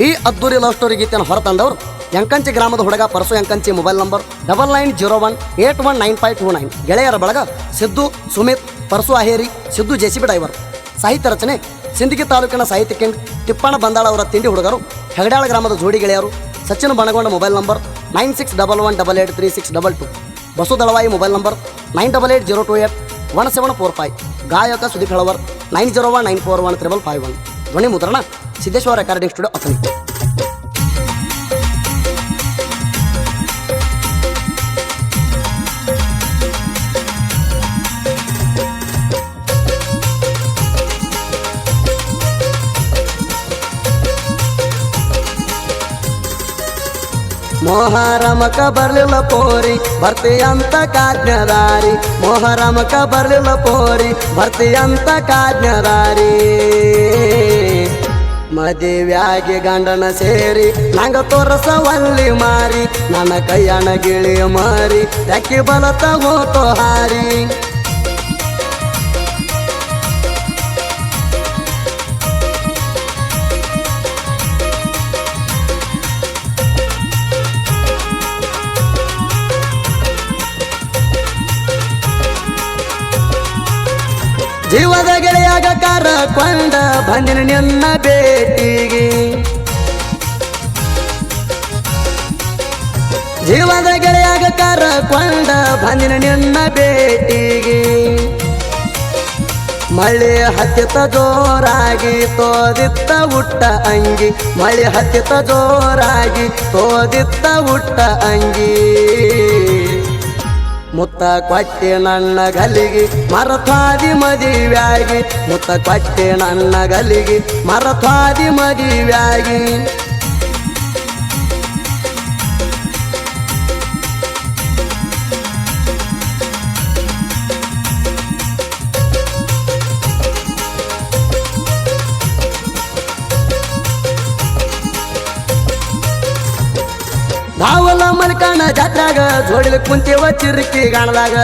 ಈ ಅದ್ದೂರಿ love story ಗೀತೆಯನ್ನು ಹೊರತಂದವರು ಯಂಕಂಚಿ ಗ್ರಾಮದ ಹುಡುಗ ಪರಸು ಯಂಕಂಚಿ. Mobile number 9901819529. ಗೆಳೆಯರ ಬಳಗ ಸಿದ್ದು, ಸುಮಿತ್, ಪರಸು ಅಹೇರಿ, ಸಿದ್ದು ಜೆಸಿಬಿ ಡ್ರೈವರ್. ಸಾಹಿತ್ಯ ರಚನೆ ಸಿಂದಗಿ ತಾಲೂಕಿನ ಸಾಹಿತ್ಯ ಕಿಂಗ್ ತಿಪ್ಪಣ್ಣ ಬಂದಾಳ ಅವರ ತಿಂಡಿ ಹುಡುಗರು. ಹೆಗಡಾಳ ಗ್ರಾಮದ ಜೋಡಿ ಗೆಳೆಯರು Sachin Banagonda. Mobile number 9611883622. Basu Dalavayi. Mobile number 9880281745. ಗಾಯಕ ಸುದೀಪ್ ಹೆಳವರ್ 9019413551. ಧ್ವನಿ ಮುದ್ರಣ ಸಿದ್ದೇಶ್ವರ ರೆಕಾರ್ಡಿಂಗ್ ಸ್ಟುಡಿಯೋ ಅಥಣಿ. ಮೊಹರಮಕ ಬರ್ಲಿಲ್ಲ ಪೋರಿ ಬರ್ತೀಯಂತ ಕಾಜ್ಞದಾರಿ. ಮೊಹರಮಕ ಬರ್ಲಿಲ್ಲ ಪೋರಿ ಬರ್ತೀಯಂತ ಕಾಜ್ಞದಾರಿ. ಮದುವ್ಯಾಗಿ ಗಂಡನ ಸೇರಿ ನಂಗ ತೋರಸವಲ್ಲಿ ಮಾರಿ. ನನ್ನ ಕೈಯಣ ಗಿಳಿ ಮಾರಿ ಯಾಕೆ ಬಲತ ಹೋತೋ ಹಾರಿ. ಜೀವದ ಗೆಳೆಯಾಗ ಕರಕೊಂಡ ಬಂದಿನ ನಿನ್ನ ಭೇಟಿಗೆ. ಜೀವದ ಗೆಳೆಯಾಗ ಕರಕೊಂಡ ಬಂದಿನ ನಿನ್ನ ಭೇಟಿಗೆ. ಮಳೆ ಹತ್ತಿತ ಜೋರಾಗಿ ತೋದಿತ್ತ ಉಟ್ಟ ಅಂಗಿ. ಮಳೆ ಹತ್ತಿತ ಜೋರಾಗಿ ತೋದಿತ್ತ ಉಟ್ಟ ಅಂಗಿ. ಮುತ್ತ ಕೊಟ್ಟೆ ನನ್ನ ಗಲಿಗೆ ಮರತಾದಿ ಮದುವ್ಯಾಗಿ. ಮುತ್ತ ಕೊಟ್ಟೆ ನನ್ನ ಗಲಿಗೆ ಮರತಾದಿ ಮದುವ್ಯಾಗಿ. ಧಾವಲ ಮಲ್ಕಣ ಜಾತ್ರಾಗ ಜೋಡಿಲಿ ಕುಂತೇವ ಚಿರುಕಿ ಗಾಣದಾಗ.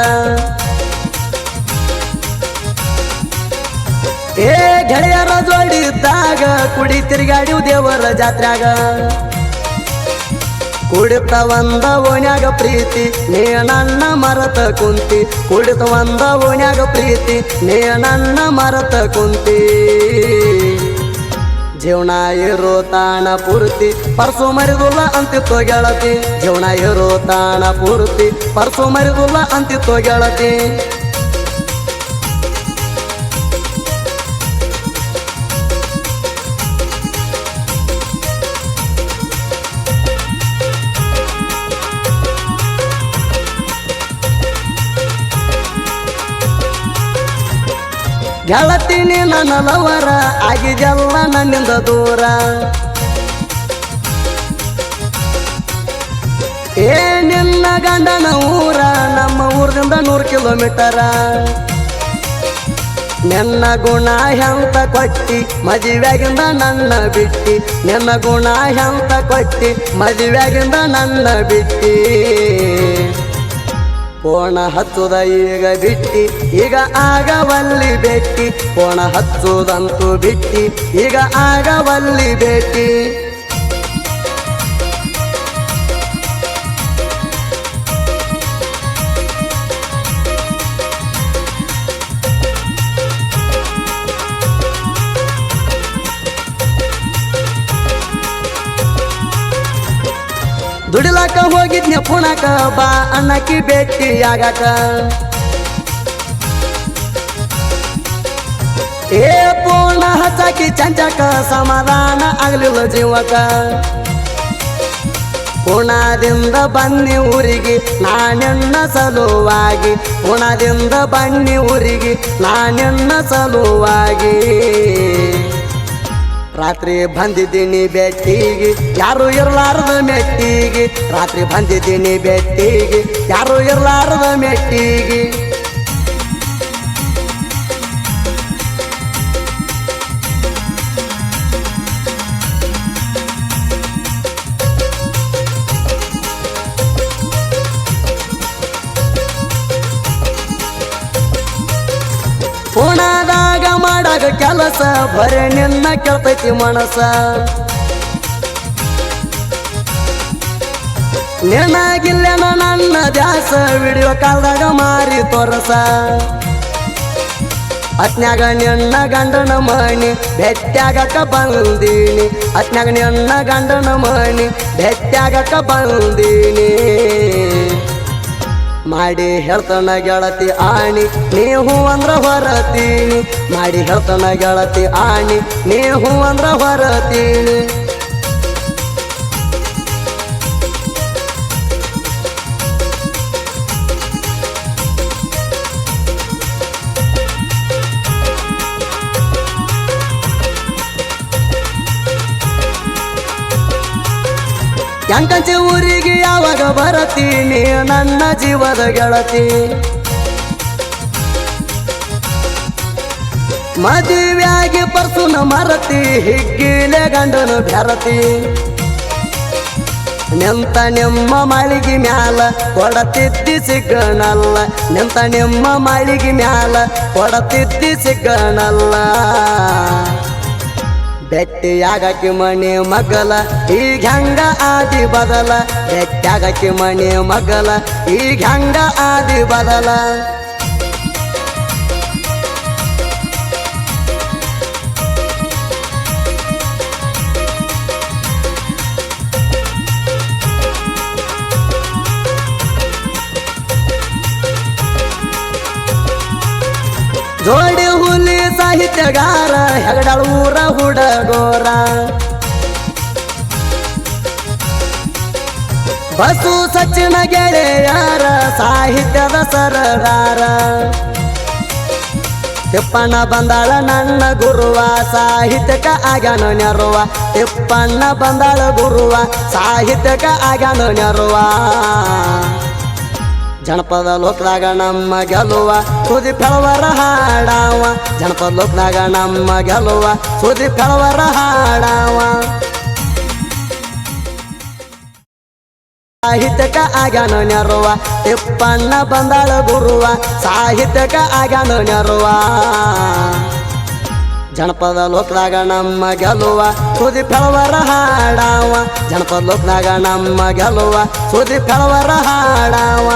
ಏ ಗೆಳೆಯರ ಜೋಡಿ ಇದ್ದಾಗ ಕುಡಿ ತಿರುಗಾಡಿವು ದೇವರ ಜಾತ್ರಾಗ. ಕುಡಿತ ಒಂದ ಓಣ್ಯಾಗ ಪ್ರೀತಿ ನೀ ನನ್ನ ಮರತ ಕುಂತಿ. ಕುಡಿತ ಒಂದ ಓಣ್ಯಾಗ ಪ್ರೀತಿ ನೀ ನನ್ನ ಮರತ ಕುಂತಿ. ಜೀವನ ಇರೋ ತಾಣ ಪೂರ್ತಿ ಪರ್ಸು ಮರಿದುಲ್ಲ ಅಂತಿತ್ತು ಗೆಳತಿ. ಜೀವನ ಇರೋ ತಾಣ ಪೂರ್ತಿ ಪರ್ಸು ಮರಿದುಲ್ಲ ಅಂತಿತ್ತು ಗೆಳತಿ. ಗೆಳತಿನಿ ನನ್ನ ಲವರ ಆಗಿದೆಲ್ಲ ನನ್ನಿಂದ ದೂರ. ಏ ನಿನ್ನ ಗಂಡನ ಊರ ನಮ್ಮ ಊರಿಂದ 100 ಕಿಲೋಮೀಟರ. ನಿನ್ನ ಗುಣ ಹೆಂತ ಕೊಟ್ಟಿ ಮದುವೆಗಿಂದ ನನ್ನ ಬಿಟ್ಟಿ. ನಿನ್ನ ಗುಣ ಹೆಂತ ಕೊಟ್ಟಿ ಮದುವೆಗಿಂದ ನನ್ನ ಬಿಟ್ಟಿ. ಪೋಣ ಹಚ್ಚುದ ಈಗ ಬಿಟ್ಟಿ ಈಗ ಆಗವಲ್ಲಿ ಭೇಟಿ. ಪೋಣ ಹಚ್ಚುದಂತೂ ಬಿಟ್ಟಿ ಈಗ ಆಗವಲ್ಲಿ ಭೇಟಿ. ದುಡಿಲಾಕ ಹೋಗಿದ್ನ ಪುಣಕ ಬಾ ಅನ್ನಕ್ಕಿ ಭೇಟಿ ಆಗಾಕ. ಏ ಪೋಣ ಹಚ್ಚಾಕಿ ಚಂಚಕ ಸಮಾಧಾನ ಆಗ್ಲಿಲ್ಲ ಜೀವಕ. ಪುಣದಿಂದ ಬನ್ನಿ ಊರಿಗೆ ನಾನೆನ್ನ ಸಲುವಾಗಿ. ಪುಣದಿಂದ ಬನ್ನಿ ಊರಿಗೆ ನಾನೆನ್ನ ಸಲುವಾಗಿ. ರಾತ್ರಿ ಬಂದಿದ್ದೀನಿ ಬೆಟ್ಟಿಗೆ ಯಾರು ಇರಲಾರದ ಮೆಟ್ಟಿಗೆ. ರಾತ್ರಿ ಬಂದಿದ್ದೀನಿ ಬೆಟ್ಟಿಗೆ ಯಾರು ಇರಲಾರದ ಮೆಟ್ಟಿಗೆ. ಪುಣದಾಗ ಮಾಡಾಗ ಕೆಲಸ ಬರೇ ನಿನ್ನ ಕೆಳ್ತೈತಿ ಮನಸ. ನಿನಗಿಲ್ಲೇನ ನನ್ನ ದ್ಯಾಸ ವಿಡಿಯೋ ಕಾಲ್ದಾಗ ಮಾರಿ ತೋರಸ ಅತ್ನ್ಯಾಗ ನಿನ್ನ ಗಂಡನ ಮಣಿ ಭೆಟ್ಟಾಗಕ ಬಂದೀನಿ ಅತ್ನ್ಯಾಗ ನಿನ್ನ ಗಂಡನ ಮಣಿ ಭೆಟ್ಟಾಗಕ ಬಂದೀನಿ ಮಾಡಿ ಹೇಳ್ತಾನ ಗೆಳತಿ ಆಣಿ ನೀವು ಅಂದ್ರ ಹೊರತೀನಿ ಮಾಡಿ ಹೇಳ್ತಾನ ಗೆಳತಿ ಆಣಿ ನೀವು ಅಂದ್ರ ಹೊರತೀನಿ ಎಂಕಂಚೆ ಊರಿಗೆ ಯಾವಾಗ ಬರತೀನಿ ನನ್ನ ಜೀವದ ಗೆಳತಿ ಮದುವೆಯಾಗಿ ಪರ್ಸುನ ಮರತಿ ಹಿಗ್ಗಿಲೆ ಗಂಡನು ಬೆರತಿ ನಿಂತ ನಿಮ್ಮ ಮಾಳಿಗೆ ಮ್ಯಾಲ ಕೊಡತಿದ್ದಿ ಸಿಗ್ಗನಲ್ಲ ನಿಂತ ನಿಮ್ಮ ಮಾಳಿಗೆ ಮ್ಯಾಲ ಕೊಡತಿದ್ದಿ ಸಿಗ್ಗನಲ್ಲ ಬೆಟ್ಟಿಯಾಗಕ್ಕೆ ಮನೆ ಮಗಲ ಈಗ ಹೆಂಗ ಆದಿ ಬದಲ ಬೆಟ್ಟಾಗಕ್ಕೆ ಮನೆ ಮಗಲ ಈಗ ಹೆಂಗ ಆದಿ ಬದಲ ಜೋಡಿ ಹುಲಿ ಸಾಹಿತ್ಯಗಾರ ಹೆಗಡಾಳ ಊರ ಹುಡಗೋರ ಬಸು ಸಚಿನ ಗೆಳೆಯಾರ ಸಾಹಿತ್ಯದ ಸರದಾರ ತಿಪ್ಪಣ್ಣ ಬಂದಾಳ ನನ್ನ ಗುರುವ ಸಾಹಿತ್ಯಕ ಆಗ್ಯಾನ ನೆರುವ ತಿಪ್ಪಣ್ಣ ಬಂದಾಳ ಗುರುವ ಸಾಹಿತ್ಯಕ ಆಗ್ಯಾನ ನೆರುವ ಜನಪದ ಲೋಕದಾಗ ನಮ್ಮ ಗೆಲುವ ಸುದಿ ಫೆಳವರ ಹಾಡಾವ ಜನಪದ ಲೋಕದಾಗ ನಮ್ಮ ಗೆಲುವ ಸುದಿ ಫೆಳವರ ಹಾಡಾವ ಸಾಹಿತ್ಯಕ ಆಗ್ಯಾನ ನೆರುವ ತಿಪ್ಪಣ್ಣ ಬಂದಾಳ ಗುರುವ ಸಾಹಿತ್ಯಕ ಆಗ್ಯಾನ ನೆರುವ ಜನಪದ ಲೋಕದಾಗ ನಮ್ಮ ಗೆಲುವ ಸುದಿ ಫೆಳವರ ಹಾಡಾವ ಜನಪದ ಲೋಕದಾಗ ನಮ್ಮ ಗೆಲುವ ಸುದಿ ಫೆಳವರ ಹಾಡಾವ